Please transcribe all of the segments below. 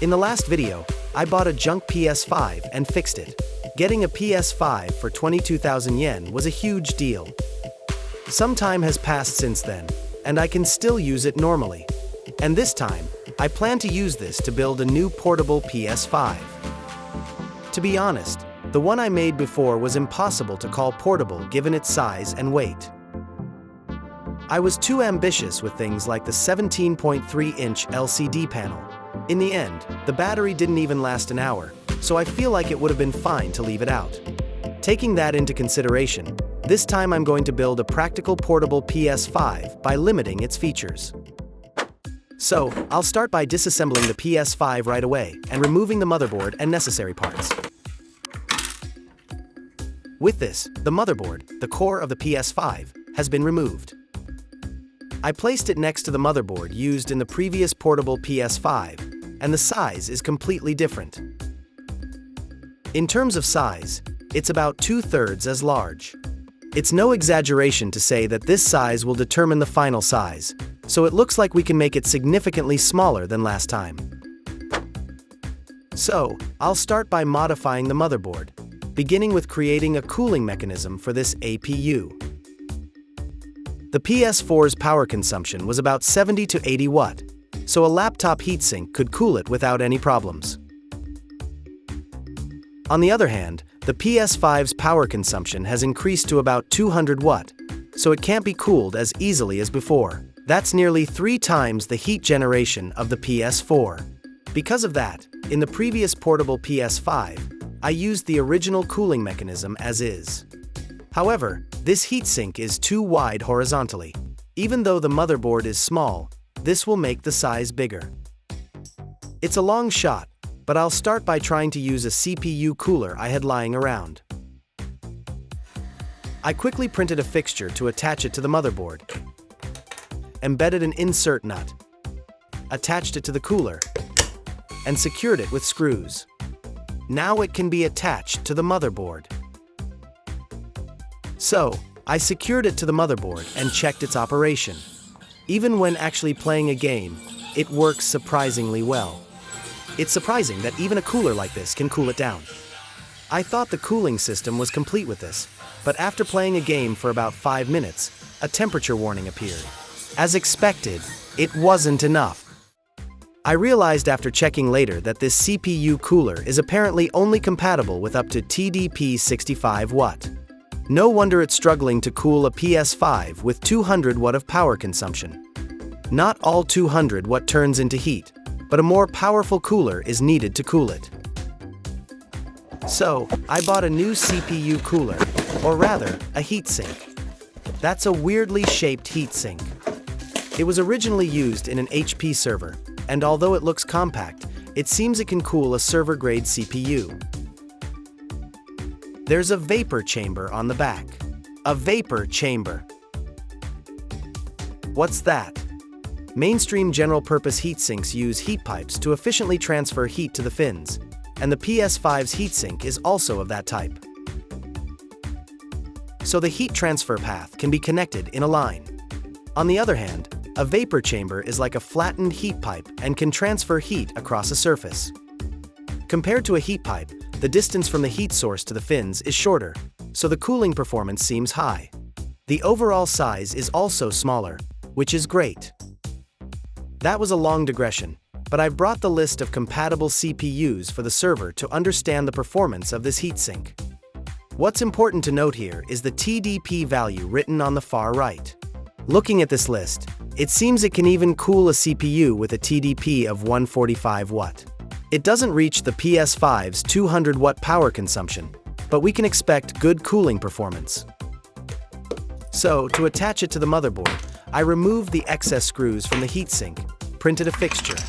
In the last video, I bought a junk PS5 and fixed it. Getting a PS5 for 22,000 yen was a huge deal. Some time has passed since then, and I can still use it normally. And this time, I plan to use this to build a new portable PS5. To be honest, the one I made before was impossible to call portable given its size and weight. I was too ambitious with things like the 17.3-inch LCD panel. In the end, the battery didn't even last an hour, so I feel like it would have been fine to leave it out. Taking that into consideration, this time I'm going to build a practical portable PS5 by limiting its features. So, I'll start by disassembling the PS5 right away and removing the motherboard and necessary parts. With this, the motherboard, the core of the PS5, has been removed. I placed it next to the motherboard used in the previous portable PS5, and the size is completely different. In terms of size, it's about 2/3 as large. It's no exaggeration to say that this size will determine the final size, so it looks like we can make it significantly smaller than last time. So, I'll start by modifying the motherboard, beginning with creating a cooling mechanism for this APU. The PS4's power consumption was about 70 to 80 watt, so a laptop heatsink could cool it without any problems. On the other hand, the PS5's power consumption has increased to about 200 watt, so it can't be cooled as easily as before. That's nearly 3 times the heat generation of the PS4. Because of that, in the previous portable PS5, I used the original cooling mechanism as is. However, this heatsink is too wide horizontally. Even though the motherboard is small, this will make the size bigger. It's a long shot, but I'll start by trying to use a CPU cooler I had lying around. I quickly printed a fixture to attach it to the motherboard, embedded an insert nut, attached it to the cooler, and secured it with screws. Now it can be attached to the motherboard. So, I secured it to the motherboard and checked its operation. Even when actually playing a game, it works surprisingly well. It's surprising that even a cooler like this can cool it down. I thought the cooling system was complete with this, but after playing a game for about 5 minutes, a temperature warning appeared. As expected, it wasn't enough. I realized after checking later that this CPU cooler is apparently only compatible with up to TDP 65 watt. No wonder it's struggling to cool a PS5 with 200 watt of power consumption. Not all 200 watt turns into heat, but a more powerful cooler is needed to cool it. So, I bought a new CPU cooler, or rather, a heatsink. That's a weirdly shaped heatsink. It was originally used in an HP server, and although it looks compact, it seems it can cool a server-grade CPU. There's a vapor chamber on the back. A vapor chamber. What's that? Mainstream general-purpose heatsinks use heat pipes to efficiently transfer heat to the fins, and the PS5's heatsink is also of that type. So the heat transfer path can be connected in a line. On the other hand, a vapor chamber is like a flattened heat pipe and can transfer heat across a surface. Compared to a heat pipe, the distance from the heat source to the fins is shorter, so the cooling performance seems high. The overall size is also smaller, which is great. That was a long digression, but I've brought the list of compatible CPUs for the server to understand the performance of this heatsink. What's important to note here is the TDP value written on the far right. Looking at this list, it seems it can even cool a CPU with a TDP of 145 watt. It doesn't reach the PS5's 200 watt power consumption, but we can expect good cooling performance. So, to attach it to the motherboard, I removed the excess screws from the heatsink, printed a fixture,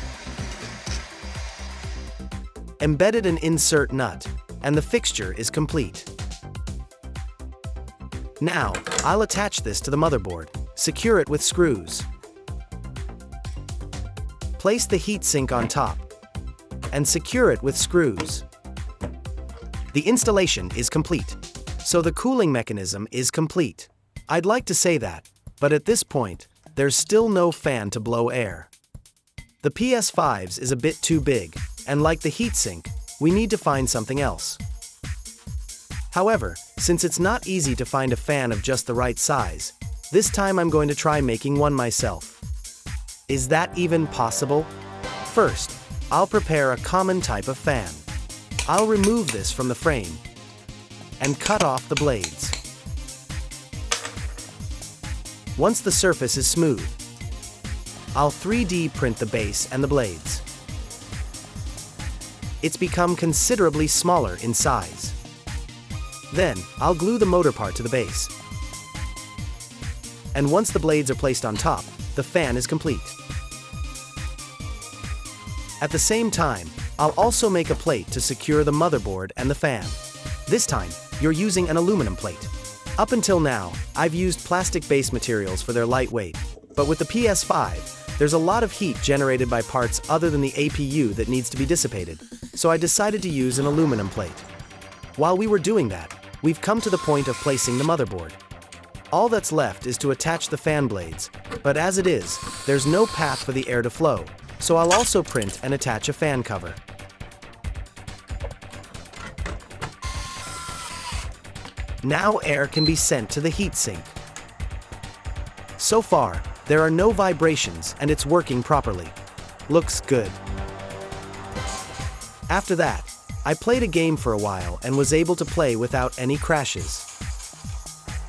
embedded an insert nut, and the fixture is complete. Now, I'll attach this to the motherboard, secure it with screws, place the heatsink on top, and secure it with screws. The installation is complete, so the cooling mechanism is complete. I'd like to say that, but at this point, there's still no fan to blow air. The PS5's is a bit too big, and like the heatsink, we need to find something else. However, since it's not easy to find a fan of just the right size, this time I'm going to try making one myself. Is that even possible? First, I'll prepare a common type of fan. I'll remove this from the frame and cut off the blades. Once the surface is smooth, I'll 3D print the base and the blades. It's become considerably smaller in size. Then, I'll glue the motor part to the base. And once the blades are placed on top, the fan is complete. At the same time, I'll also make a plate to secure the motherboard and the fan. This time, you're using an aluminum plate. Up until now, I've used plastic base materials for their lightweight, but with the PS5, there's a lot of heat generated by parts other than the APU that needs to be dissipated, so I decided to use an aluminum plate. While we were doing that, we've come to the point of placing the motherboard. All that's left is to attach the fan blades, but as it is, there's no path for the air to flow, so I'll also print and attach a fan cover. Now air can be sent to the heatsink. So far, there are no vibrations and it's working properly. Looks good. After that, I played a game for a while and was able to play without any crashes.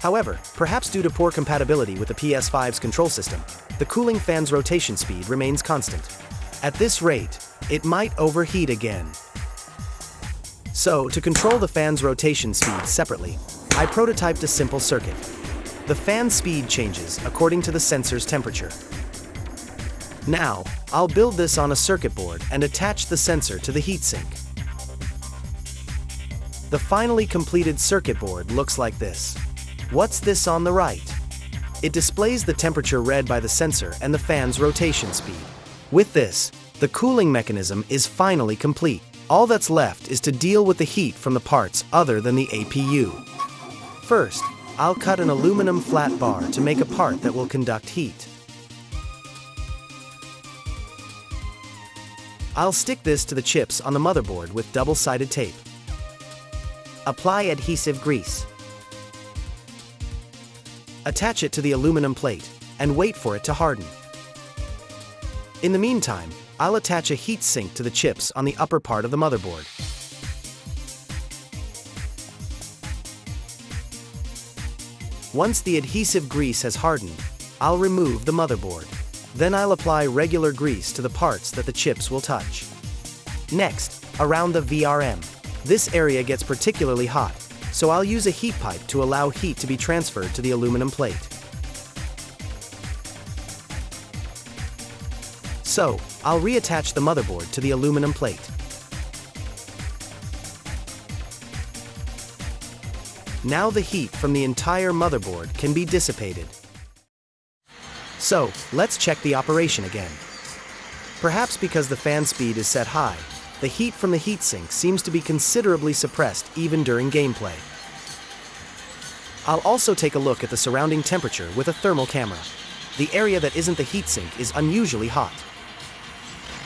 However, perhaps due to poor compatibility with the PS5's control system, the cooling fan's rotation speed remains constant. At this rate, it might overheat again. So, to control the fan's rotation speed separately, I prototyped a simple circuit. The fan speed changes according to the sensor's temperature. Now, I'll build this on a circuit board and attach the sensor to the heatsink. The finally completed circuit board looks like this. What's this on the right? It displays the temperature read by the sensor and the fan's rotation speed. With this, the cooling mechanism is finally complete. All that's left is to deal with the heat from the parts other than the APU. First, I'll cut an aluminum flat bar to make a part that will conduct heat. I'll stick this to the chips on the motherboard with double-sided tape. Apply adhesive grease. Attach it to the aluminum plate and wait for it to harden. In the meantime, I'll attach a heat sink to the chips on the upper part of the motherboard. Once the adhesive grease has hardened, I'll remove the motherboard. Then I'll apply regular grease to the parts that the chips will touch. Next, around the VRM. This area gets particularly hot, so I'll use a heat pipe to allow heat to be transferred to the aluminum plate. So, I'll reattach the motherboard to the aluminum plate. Now the heat from the entire motherboard can be dissipated. So, let's check the operation again. Perhaps because the fan speed is set high, the heat from the heatsink seems to be considerably suppressed even during gameplay. I'll also take a look at the surrounding temperature with a thermal camera. The area that isn't the heatsink is unusually hot.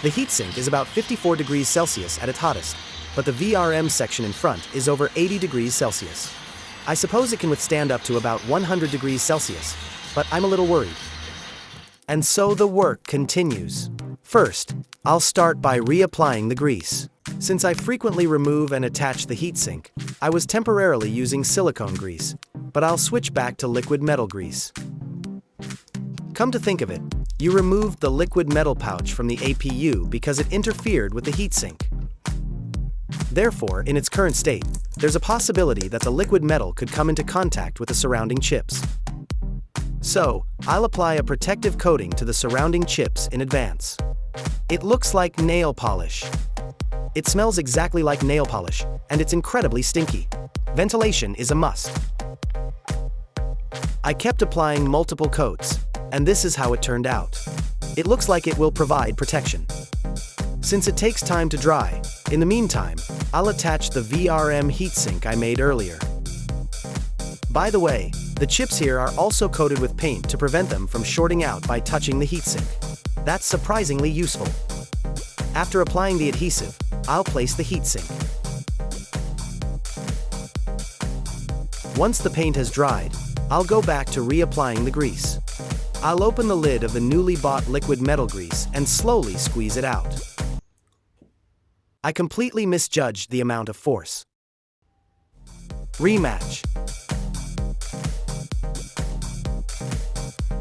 The heatsink is about 54 degrees Celsius at its hottest, but the VRM section in front is over 80 degrees Celsius. I suppose it can withstand up to about 100 degrees Celsius, but I'm a little worried. And so the work continues. First, I'll start by reapplying the grease. Since I frequently remove and attach the heatsink, I was temporarily using silicone grease, but I'll switch back to liquid metal grease. Come to think of it, you removed the liquid metal pouch from the APU because it interfered with the heatsink. Therefore, in its current state, there's a possibility that the liquid metal could come into contact with the surrounding chips. So, I'll apply a protective coating to the surrounding chips in advance. It looks like nail polish. It smells exactly like nail polish, and it's incredibly stinky. Ventilation is a must. I kept applying multiple coats, and this is how it turned out. It looks like it will provide protection. Since it takes time to dry, in the meantime, I'll attach the VRM heatsink I made earlier. By the way, the chips here are also coated with paint to prevent them from shorting out by touching the heatsink. That's surprisingly useful. After applying the adhesive, I'll place the heatsink. Once the paint has dried, I'll go back to reapplying the grease. I'll open the lid of the newly bought liquid metal grease and slowly squeeze it out. I completely misjudged the amount of force. Rematch.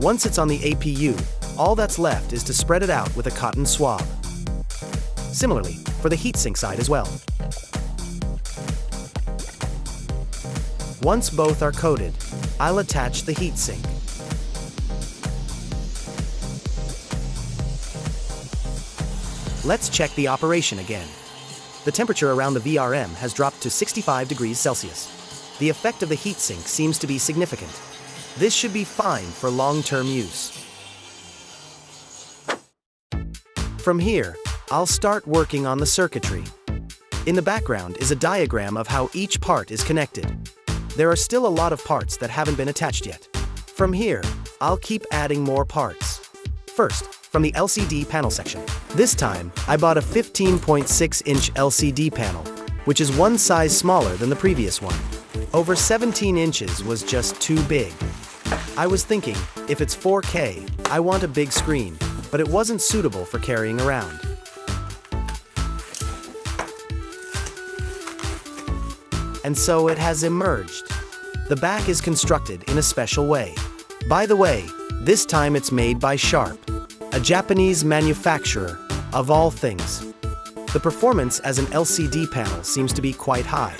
Once it's on the APU, all that's left is to spread it out with a cotton swab. Similarly, for the heatsink side as well. Once both are coated, I'll attach the heatsink. Let's check the operation again. The temperature around the VRM has dropped to 65 degrees Celsius. The effect of the heatsink seems to be significant. This should be fine for long-term use. From here, I'll start working on the circuitry. In the background is a diagram of how each part is connected. There are still a lot of parts that haven't been attached yet. From here, I'll keep adding more parts. First, from the LCD panel section. This time, I bought a 15.6-inch LCD panel, which is one size smaller than the previous one. Over 17 inches was just too big. I was thinking, if it's 4K, I want a big screen, but it wasn't suitable for carrying around. And so it has emerged. The back is constructed in a special way. By the way, this time it's made by Sharp, a Japanese manufacturer, of all things. The performance as an LCD panel seems to be quite high.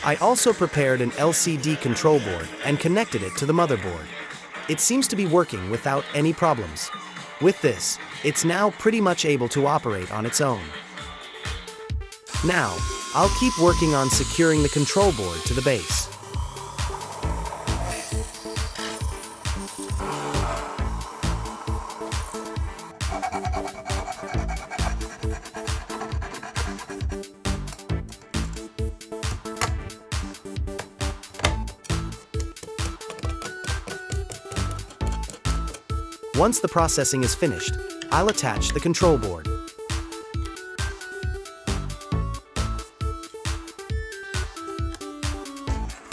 I also prepared an LCD control board and connected it to the motherboard. It seems to be working without any problems. With this, it's now pretty much able to operate on its own. Now, I'll keep working on securing the control board to the base. Once the processing is finished, I'll attach the control board.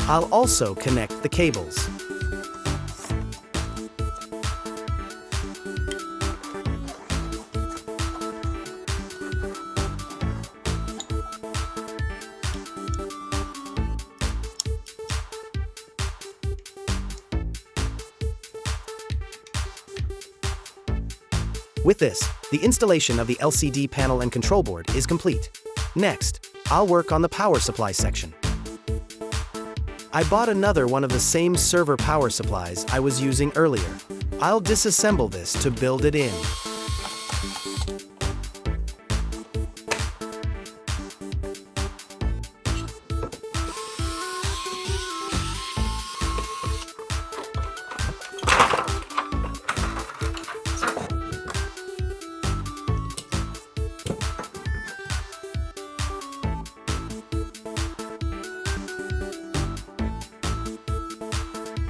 I'll also connect the cables. With this, the installation of the LCD panel and control board is complete. Next, I'll work on the power supply section. I bought another one of the same server power supplies I was using earlier. I'll disassemble this to build it in.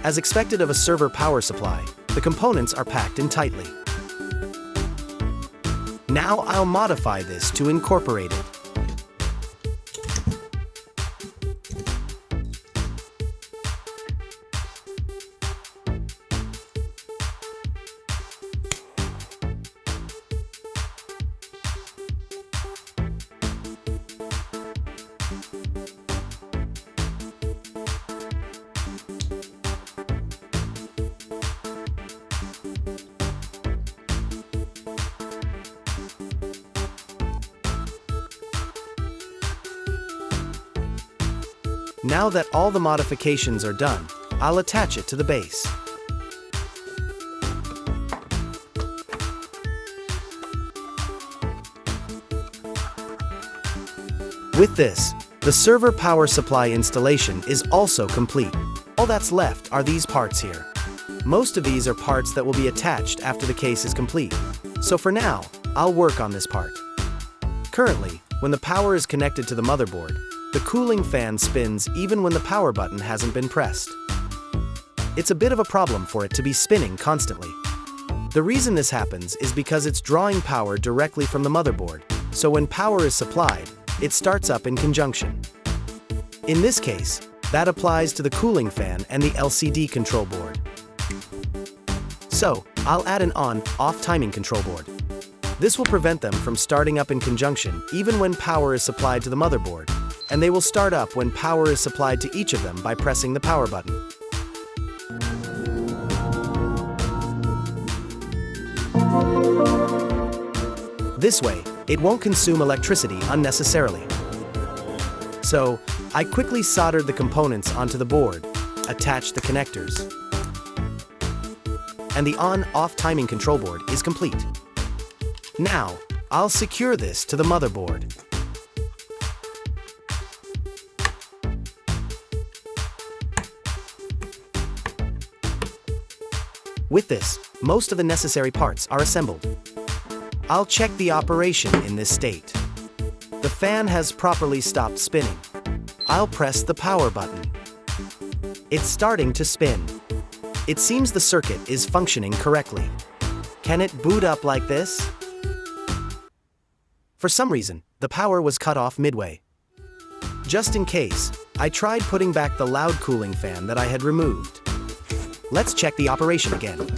As expected of a server power supply, the components are packed in tightly. Now I'll modify this to incorporate it. Now that all the modifications are done, I'll attach it to the base. With this, the server power supply installation is also complete. All that's left are these parts here. Most of these are parts that will be attached after the case is complete. So for now, I'll work on this part. Currently, when the power is connected to the motherboard, the cooling fan spins even when the power button hasn't been pressed. It's a bit of a problem for it to be spinning constantly. The reason this happens is because it's drawing power directly from the motherboard, so when power is supplied, it starts up in conjunction. In this case, that applies to the cooling fan and the LCD control board. So, I'll add an on-off timing control board. This will prevent them from starting up in conjunction even when power is supplied to the motherboard, and they will start up when power is supplied to each of them by pressing the power button. This way, it won't consume electricity unnecessarily. So, I quickly soldered the components onto the board, attached the connectors, and the on-off timing control board is complete. Now, I'll secure this to the motherboard. With this, most of the necessary parts are assembled. I'll check the operation in this state. The fan has properly stopped spinning. I'll press the power button. It's starting to spin. It seems the circuit is functioning correctly. Can it boot up like this? For some reason, the power was cut off midway. Just in case, I tried putting back the loud cooling fan that I had removed. Let's check the operation again.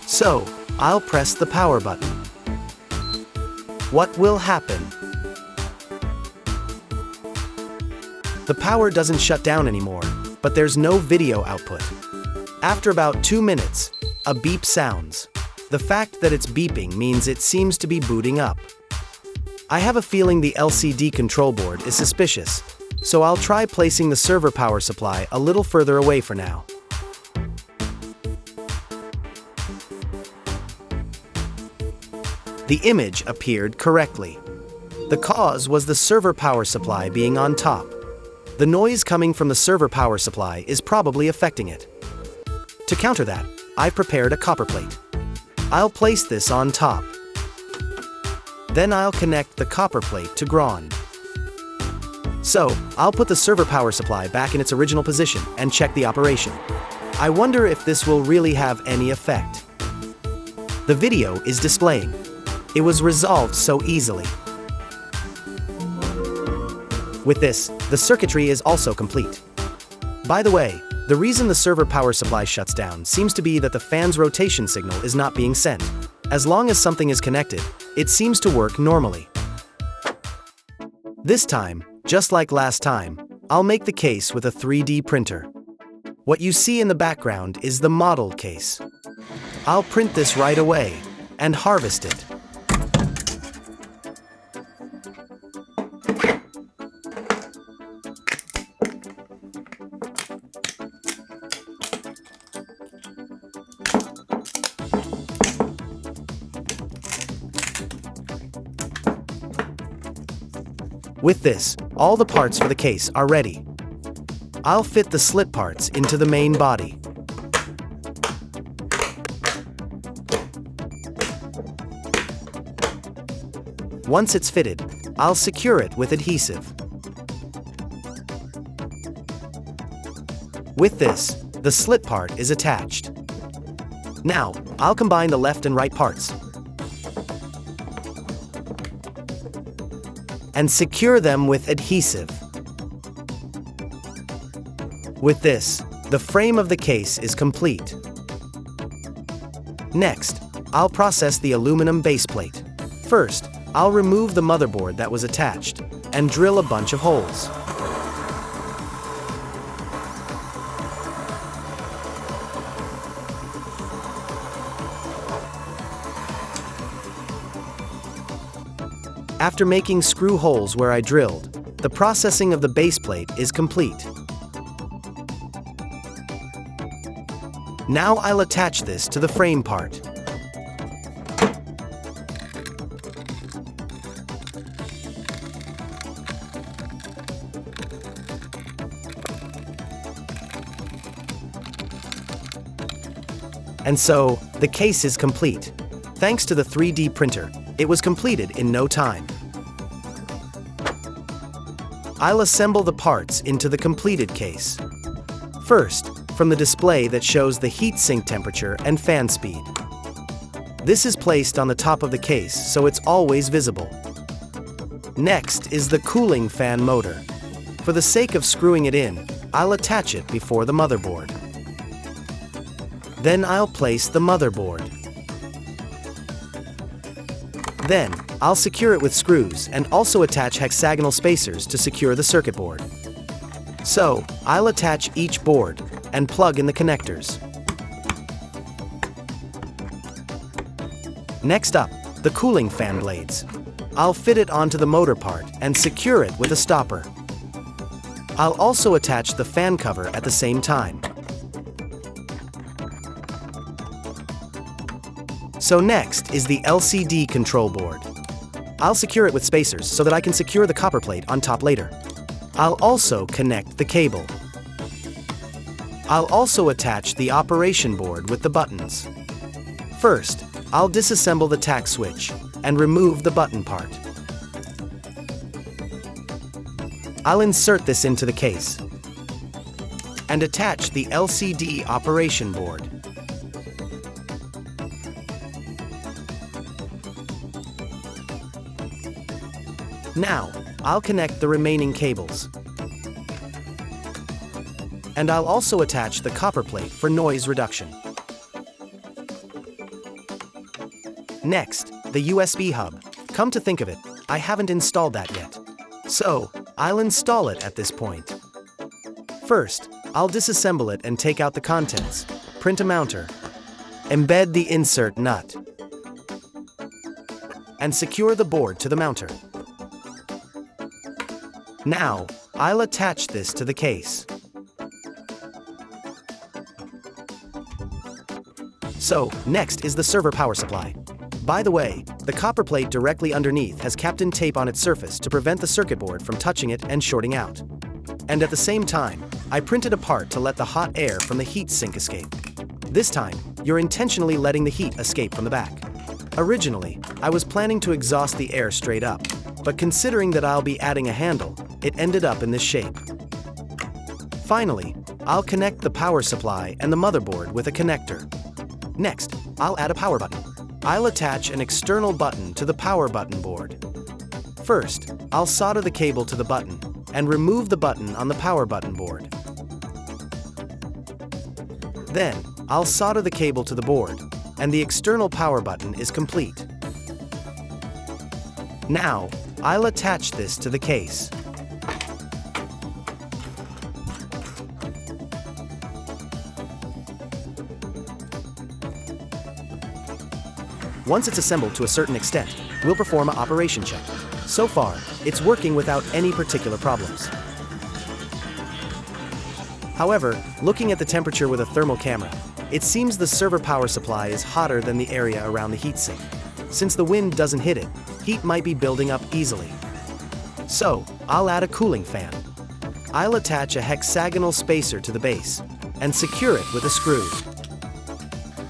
So, I'll press the power button. What will happen? The power doesn't shut down anymore, but there's no video output. After about 2 minutes, a beep sounds. The fact that it's beeping means it seems to be booting up. I have a feeling the LCD control board is suspicious, so I'll try placing the server power supply a little further away for now. The image appeared correctly. The cause was the server power supply being on top. The noise coming from the server power supply is probably affecting it. To counter that, I've prepared a copper plate. I'll place this on top. Then I'll connect the copper plate to ground. So, I'll put the server power supply back in its original position and check the operation. I wonder if this will really have any effect. The video is displaying. It was resolved so easily. With this, the circuitry is also complete. By the way, the reason the server power supply shuts down seems to be that the fan's rotation signal is not being sent. As long as something is connected, it seems to work normally. This time, just like last time, I'll make the case with a 3D printer. What you see in the background is the model case. I'll print this right away and harvest it. With this, all the parts for the case are ready. I'll fit the slit parts into the main body. Once it's fitted, I'll secure it with adhesive. With this, the slit part is attached. Now, I'll combine the left and right parts and secure them with adhesive. With this, the frame of the case is complete. Next, I'll process the aluminum base plate. First, I'll remove the motherboard that was attached and drill a bunch of holes. After making screw holes where I drilled, the processing of the base plate is complete. Now I'll attach this to the frame part. And so, the case is complete. Thanks to the 3D printer, it was completed in no time. I'll assemble the parts into the completed case. First, from the display that shows the heatsink temperature and fan speed. This is placed on the top of the case so it's always visible. Next is the cooling fan motor. For the sake of screwing it in, I'll attach it before the motherboard. Then I'll place the motherboard. Then, I'll secure it with screws and also attach hexagonal spacers to secure the circuit board. So, I'll attach each board and plug in the connectors. Next up, the cooling fan blades. I'll fit it onto the motor part and secure it with a stopper. I'll also attach the fan cover at the same time. So next is the LCD control board. I'll secure it with spacers so that I can secure the copper plate on top later. I'll also connect the cable. I'll also attach the operation board with the buttons. First, I'll disassemble the tack switch and remove the button part. I'll insert this into the case and attach the LCD operation board. Now, I'll connect the remaining cables. And I'll also attach the copper plate for noise reduction. Next, the USB hub. Come to think of it, I haven't installed that yet. So, I'll install it at this point. First, I'll disassemble it and take out the contents, print a mounter, embed the insert nut, and secure the board to the mounter. Now, I'll attach this to the case. So, next is the server power supply. By the way, the copper plate directly underneath has Kapton tape on its surface to prevent the circuit board from touching it and shorting out. And at the same time, I printed a part to let the hot air from the heat sink escape. This time, you're intentionally letting the heat escape from the back. Originally, I was planning to exhaust the air straight up, but considering that I'll be adding a handle, it ended up in this shape. Finally, I'll connect the power supply and the motherboard with a connector. Next, I'll add a power button. I'll attach an external button to the power button board. First, I'll solder the cable to the button and remove the button on the power button board. Then, I'll solder the cable to the board, and the external power button is complete. Now, I'll attach this to the case. Once it's assembled to a certain extent, we'll perform an operation check. So far, it's working without any particular problems. However, looking at the temperature with a thermal camera, it seems the server power supply is hotter than the area around the heatsink. Since the wind doesn't hit it, heat might be building up easily. So, I'll add a cooling fan. I'll attach a hexagonal spacer to the base and secure it with a screw.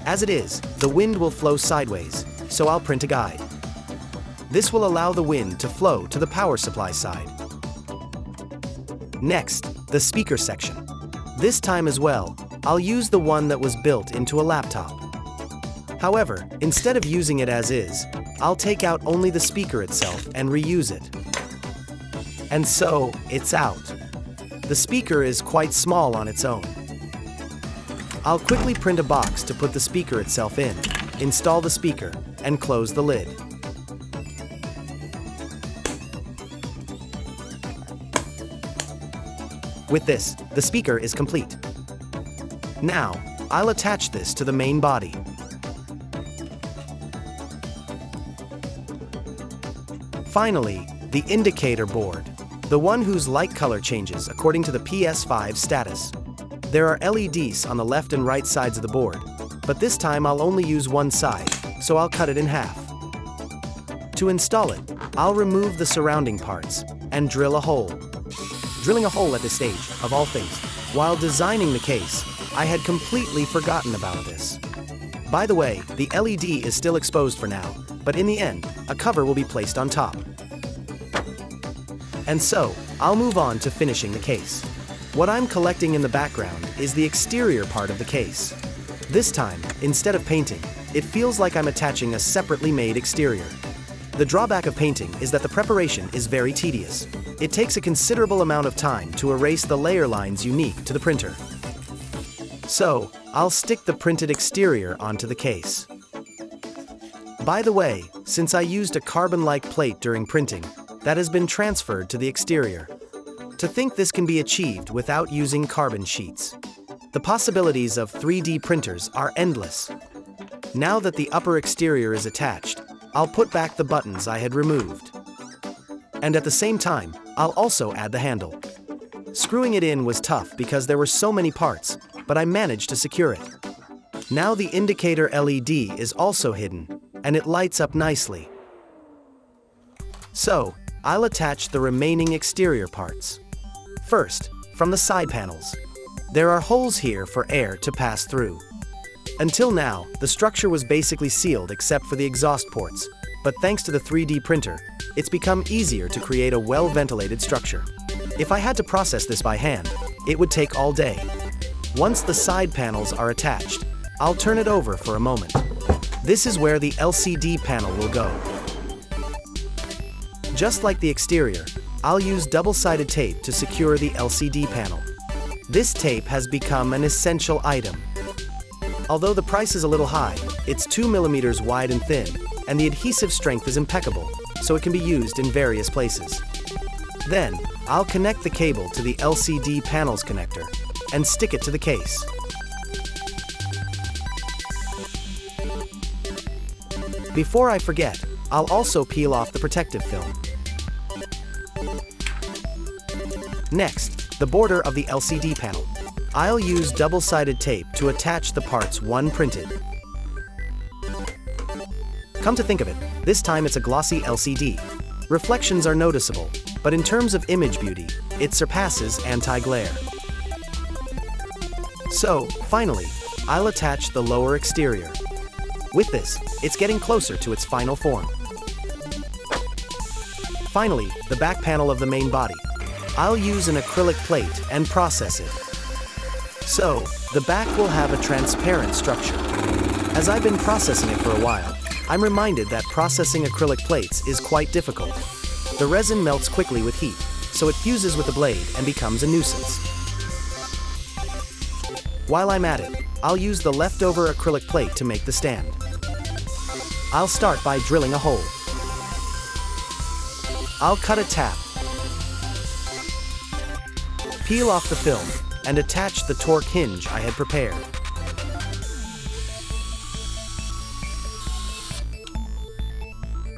As it is, the wind will flow sideways, so I'll print a guide. This will allow the wind to flow to the power supply side. Next, the speaker section. This time as well, I'll use the one that was built into a laptop. However, instead of using it as is, I'll take out only the speaker itself and reuse it. And so, it's out. The speaker is quite small on its own. I'll quickly print a box to put the speaker itself in, install the speaker, and close the lid. With this, the speaker is complete. Now, I'll attach this to the main body. Finally, the indicator board, the one whose light color changes according to the PS5 status. There are LEDs on the left and right sides of the board, but this time I'll only use one side, so I'll cut it in half. To install it, I'll remove the surrounding parts and drill a hole. Drilling a hole at this stage, of all things, while designing the case, I had completely forgotten about this. By the way, the LED is still exposed for now, but in the end, a cover will be placed on top. And so, I'll move on to finishing the case. What I'm collecting in the background is the exterior part of the case. This time, instead of painting, it feels like I'm attaching a separately made exterior. The drawback of painting is that the preparation is very tedious. It takes a considerable amount of time to erase the layer lines unique to the printer. So, I'll stick the printed exterior onto the case. By the way, since I used a carbon-like plate during printing, that has been transferred to the exterior. To think this can be achieved without using carbon sheets. The possibilities of 3D printers are endless. Now that the upper exterior is attached, I'll put back the buttons I had removed. And at the same time, I'll also add the handle. Screwing it in was tough because there were so many parts, but I managed to secure it. Now the indicator LED is also hidden, and it lights up nicely. So, I'll attach the remaining exterior parts. First, from the side panels. There are holes here for air to pass through. Until now, the structure was basically sealed except for the exhaust ports, but thanks to the 3D printer, it's become easier to create a well-ventilated structure. If I had to process this by hand, it would take all day. Once the side panels are attached, I'll turn it over for a moment. This is where the LCD panel will go. Just like the exterior, I'll use double-sided tape to secure the LCD panel. This tape has become an essential item. Although the price is a little high, it's 2 mm wide and thin, and the adhesive strength is impeccable, so it can be used in various places. Then, I'll connect the cable to the LCD panel's connector and stick it to the case. Before I forget, I'll also peel off the protective film. Next, the border of the LCD panel. I'll use double-sided tape to attach the parts one printed. Come to think of it, this time it's a glossy LCD. Reflections are noticeable, but in terms of image beauty, it surpasses anti-glare. So, finally, I'll attach the lower exterior. With this, it's getting closer to its final form. Finally, the back panel of the main body. I'll use an acrylic plate and process it. So, the back will have a transparent structure. As I've been processing it for a while, I'm reminded that processing acrylic plates is quite difficult. The resin melts quickly with heat, so it fuses with the blade and becomes a nuisance. While I'm at it, I'll use the leftover acrylic plate to make the stand. I'll start by drilling a hole. I'll cut a tap, peel off the film, and attach the torque hinge I had prepared.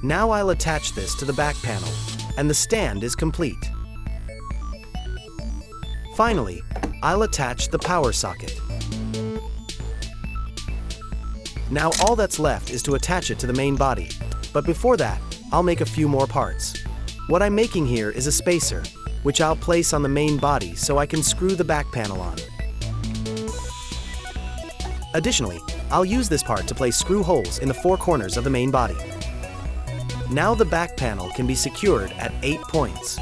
Now I'll attach this to the back panel, and the stand is complete. Finally, I'll attach the power socket. Now all that's left is to attach it to the main body, but before that, I'll make a few more parts. What I'm making here is a spacer, which I'll place on the main body so I can screw the back panel on. Additionally, I'll use this part to place screw holes in the 4 corners of the main body. Now the back panel can be secured at 8 points.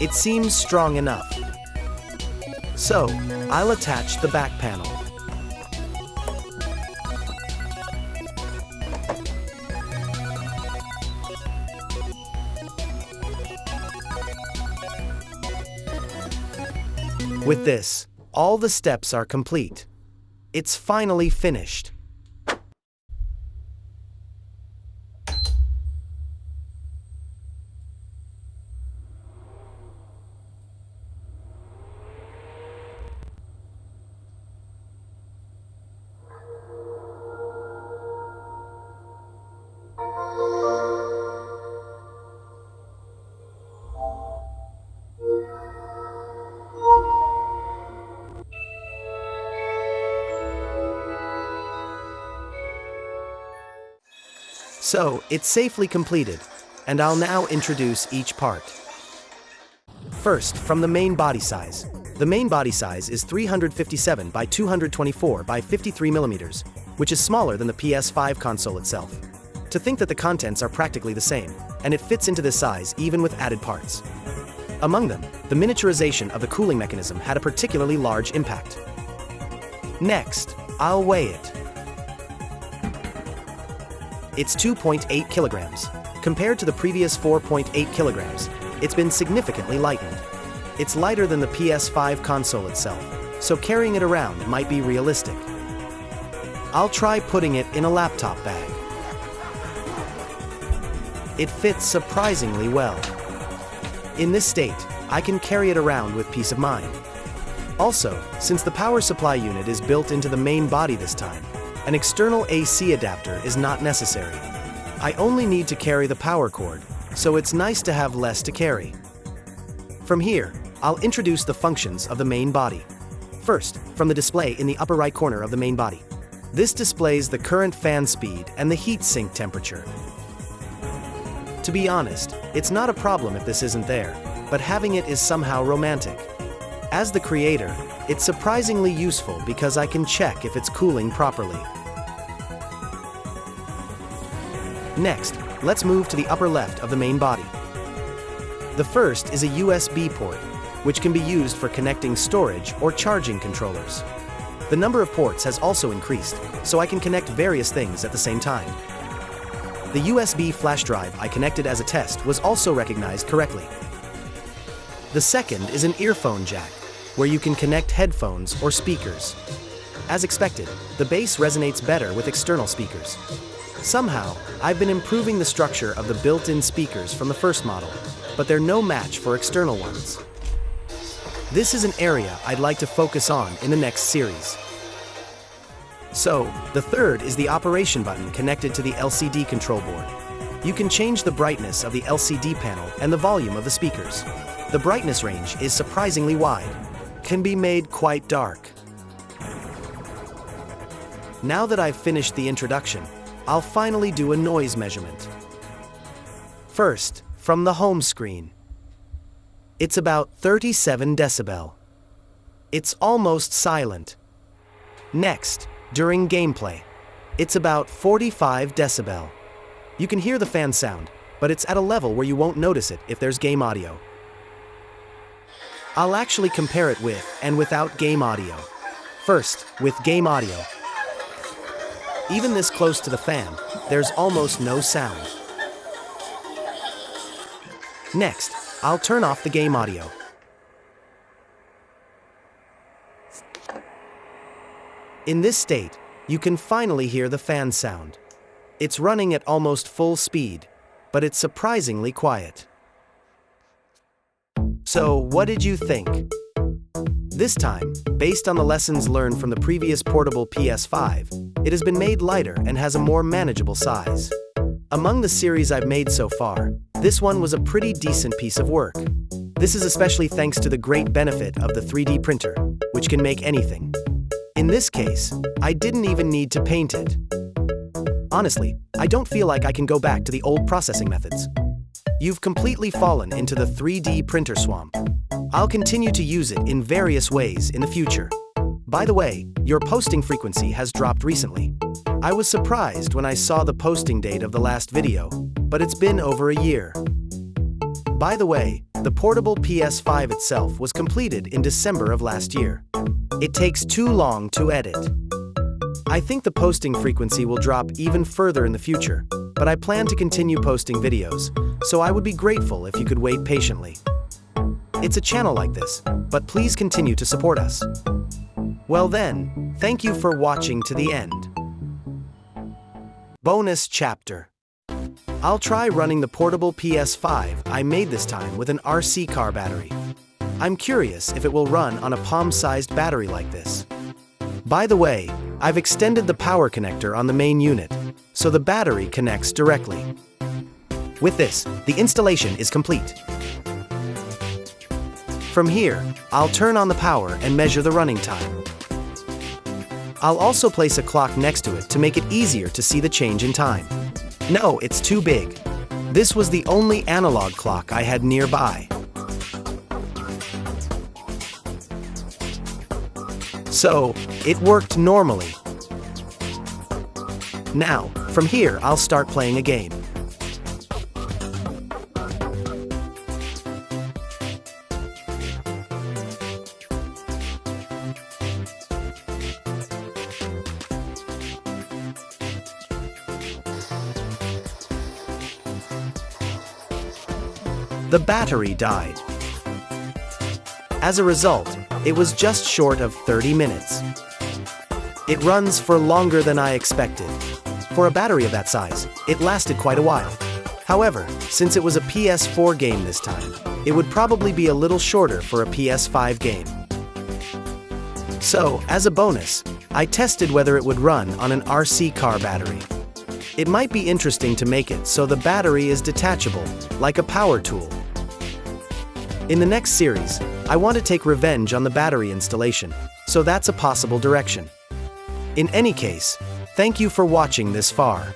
It seems strong enough. So, I'll attach the back panel. With this, all the steps are complete. It's finally finished. So, it's safely completed, and I'll now introduce each part. First, from the main body size. The main body size is 357 by 224 by 53 millimeters, which is smaller than the PS5 console itself. To think that the contents are practically the same, and it fits into this size even with added parts. Among them, the miniaturization of the cooling mechanism had a particularly large impact. Next, I'll weigh it. It's 2.8 kilograms. Compared to the previous 4.8 kilograms, it's been significantly lightened. It's lighter than the PS5 console itself, so carrying it around might be realistic. I'll try putting it in a laptop bag. It fits surprisingly well. In this state, I can carry it around with peace of mind. Also, since the power supply unit is built into the main body this time, an external AC adapter is not necessary. I only need to carry the power cord, so it's nice to have less to carry. From here, I'll introduce the functions of the main body. First, from the display in the upper right corner of the main body. This displays the current fan speed and the heat sink temperature. To be honest, it's not a problem if this isn't there, but having it is somehow romantic. As the creator, it's surprisingly useful because I can check if it's cooling properly. Next, let's move to the upper left of the main body. The first is a USB port, which can be used for connecting storage or charging controllers. The number of ports has also increased, so I can connect various things at the same time. The USB flash drive I connected as a test was also recognized correctly. The second is an earphone jack, where you can connect headphones or speakers. As expected, the bass resonates better with external speakers. Somehow, I've been improving the structure of the built-in speakers from the first model, but they're no match for external ones. This is an area I'd like to focus on in the next series. So, the third is the operation button connected to the LCD control board. You can change the brightness of the LCD panel and the volume of the speakers. The brightness range is surprisingly wide, can be made quite dark. Now that I've finished the introduction, I'll finally do a noise measurement. First, from the home screen. It's about 37 decibel. It's almost silent. Next, during gameplay, it's about 45 decibel. You can hear the fan sound, but it's at a level where you won't notice it if there's game audio. I'll actually compare it with and without game audio. First, with game audio. Even this close to the fan, there's almost no sound. Next, I'll turn off the game audio. In this state, you can finally hear the fan sound. It's running at almost full speed, but it's surprisingly quiet. So, what did you think? This time, based on the lessons learned from the previous portable PS5, it has been made lighter and has a more manageable size. Among the series I've made so far, this one was a pretty decent piece of work. This is especially thanks to the great benefit of the 3D printer, which can make anything. In this case, I didn't even need to paint it. Honestly, I don't feel like I can go back to the old processing methods. You've completely fallen into the 3D printer swamp. I'll continue to use it in various ways in the future. By the way, your posting frequency has dropped recently. I was surprised when I saw the posting date of the last video, but it's been over a year. By the way, the portable PS5 itself was completed in December of last year. It takes too long to edit. I think the posting frequency will drop even further in the future, but I plan to continue posting videos, so I would be grateful if you could wait patiently. It's a channel like this, but please continue to support us. Well then, thank you for watching to the end. Bonus chapter. I'll try running the portable PS5 I made this time with an RC car battery. I'm curious if it will run on a palm-sized battery like this. By the way, I've extended the power connector on the main unit, so the battery connects directly. With this, the installation is complete. From here, I'll turn on the power and measure the running time. I'll also place a clock next to it to make it easier to see the change in time. No, it's too big. This was the only analog clock I had nearby. So, it worked normally. Now, from here I'll start playing a game. the battery died. As a result, it was just short of 30 minutes. It runs for longer than I expected. For a battery of that size, it lasted quite a while. However, since it was a PS4 game this time, it would probably be a little shorter for a PS5 game. So, as a bonus, I tested whether it would run on an RC car battery. It might be interesting to make it so the battery is detachable, like a power tool. In the next series, I want to take revenge on the battery installation, so that's a possible direction. In any case, thank you for watching this far.